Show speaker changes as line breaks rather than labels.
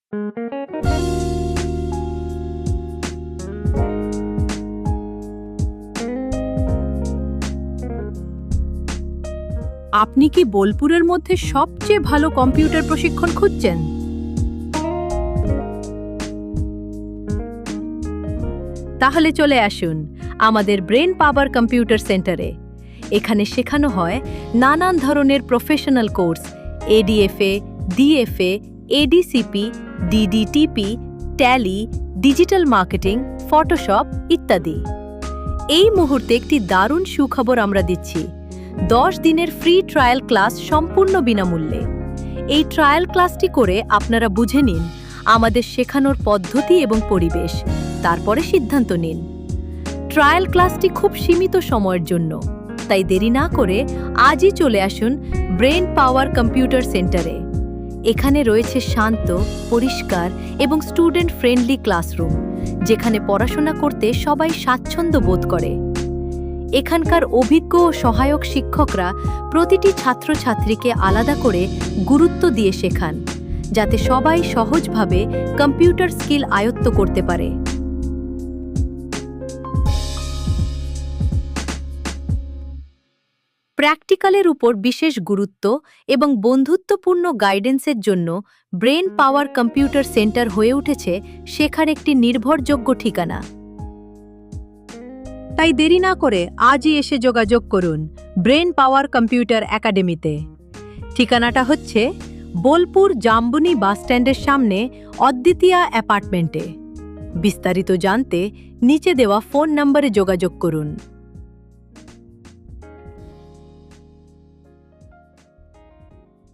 আপনি কি বোলপুরের মধ্যে সবচেয়ে ভালো কম্পিউটার প্রশিক্ষণ খুঁজছেন? তাহলে চলে আসুন আমাদের ব্রেন পাওয়ার কম্পিউটার সেন্টারে। এখানে শেখানো হয় নানান ধরনের professional course, ADFA, DFA, ADCP, DDTP, Tally, digital marketing, Photoshop ইত্যাদি। এই মুহূর্তে একটি দারুণ সুখবর আমরা দিচ্ছি। 10 দিনের ফ্রি ট্রায়াল ক্লাস সম্পূর্ণ বিনামূল্যে। এই ট্রায়াল ক্লাসটি করে আপনারা বুঝে নিন আমাদের শেখানোর পদ্ধতি এবং পরিবেশ, তারপরে সিদ্ধান্ত নিন। ট্রায়াল ক্লাসটি খুব সীমিত সময়ের জন্য, তাই দেরি না করে আজই চলে আসুন ব্রেন পাওয়ার কম্পিউটার সেন্টারে। এখানে রয়েছে শান্ত, পরিষ্কার এবং স্টুডেন্ট ফ্রেন্ডলি ক্লাসরুম, যেখানে পড়াশোনা করতে সবাই স্বাচ্ছন্দ্য বোধ করে। এখানকার অভিজ্ঞ ও সহায়ক শিক্ষকরা প্রতিটি ছাত্রছাত্রীকে আলাদা করে গুরুত্ব দিয়ে শেখান, যাতে সবাই সহজভাবে কম্পিউটার স্কিল আয়ত্ত করতে পারে। প্র্যাকটিক্যালের উপর বিশেষ গুরুত্ব এবং বন্ধুত্বপূর্ণ গাইডেন্সের জন্য ব্রেন পাওয়ার কম্পিউটার সেন্টার হয়ে উঠেছে শেখার একটি নির্ভরযোগ্য ঠিকানা। তাই দেরি না করে আজই এসে যোগাযোগ করুন ব্রেন পাওয়ার কম্পিউটার একাডেমিতে। ঠিকানাটা হচ্ছে বোলপুর জাম্বুনি বাসস্ট্যান্ডের সামনে অদ্বিতীয়া অ্যাপার্টমেন্টে। বিস্তারিত জানতে নিচে দেওয়া ফোন নম্বরে যোগাযোগ করুন।